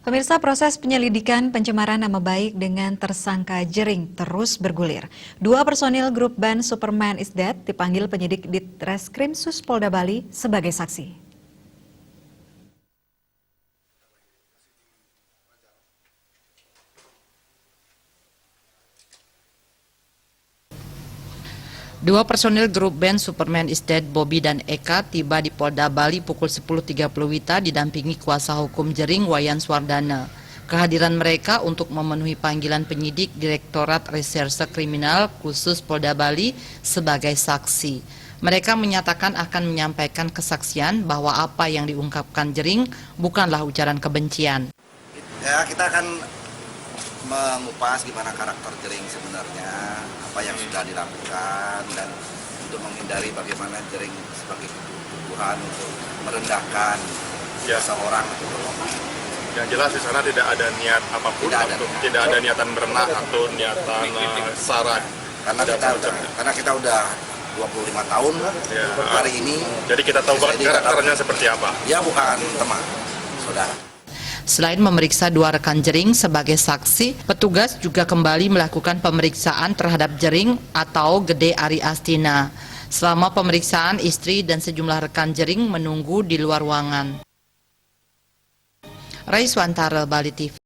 Pemirsa, proses penyelidikan pencemaran nama baik dengan tersangka Jering terus bergulir. Dua personil grup band Superman is Dead dipanggil penyidik Ditreskrimsus Polda Bali sebagai saksi. Dua personil grup band Superman is Dead, Bobby dan Eka, tiba di Polda Bali pukul 10.30 WITA didampingi kuasa hukum Jering, Wayan Swardana. Kehadiran mereka untuk memenuhi panggilan penyidik Direktorat Reserse Kriminal Khusus Polda Bali sebagai saksi. Mereka menyatakan akan menyampaikan kesaksian bahwa apa yang diungkapkan Jering bukanlah ujaran kebencian. Ya, kita akan mengupas gimana karakter Jering sebenarnya, apa yang sudah dilakukan, dan untuk menghindari bagaimana Jering sebagai tuduhan untuk merendahkan seseorang. Yang jelas di sana tidak ada niat apapun, tidak ada niatan berenang atau niatan sara. Karena kita udah 25 tahun hari ini. Jadi kita tahu karakternya seperti apa. Ya, bukan teman, saudara. Selain memeriksa dua rekan Jering sebagai saksi, petugas juga kembali melakukan pemeriksaan terhadap Jering atau Gede Ari Astina. Selama pemeriksaan, istri dan sejumlah rekan Jering menunggu di luar ruangan. Raiswantara, Bali TV.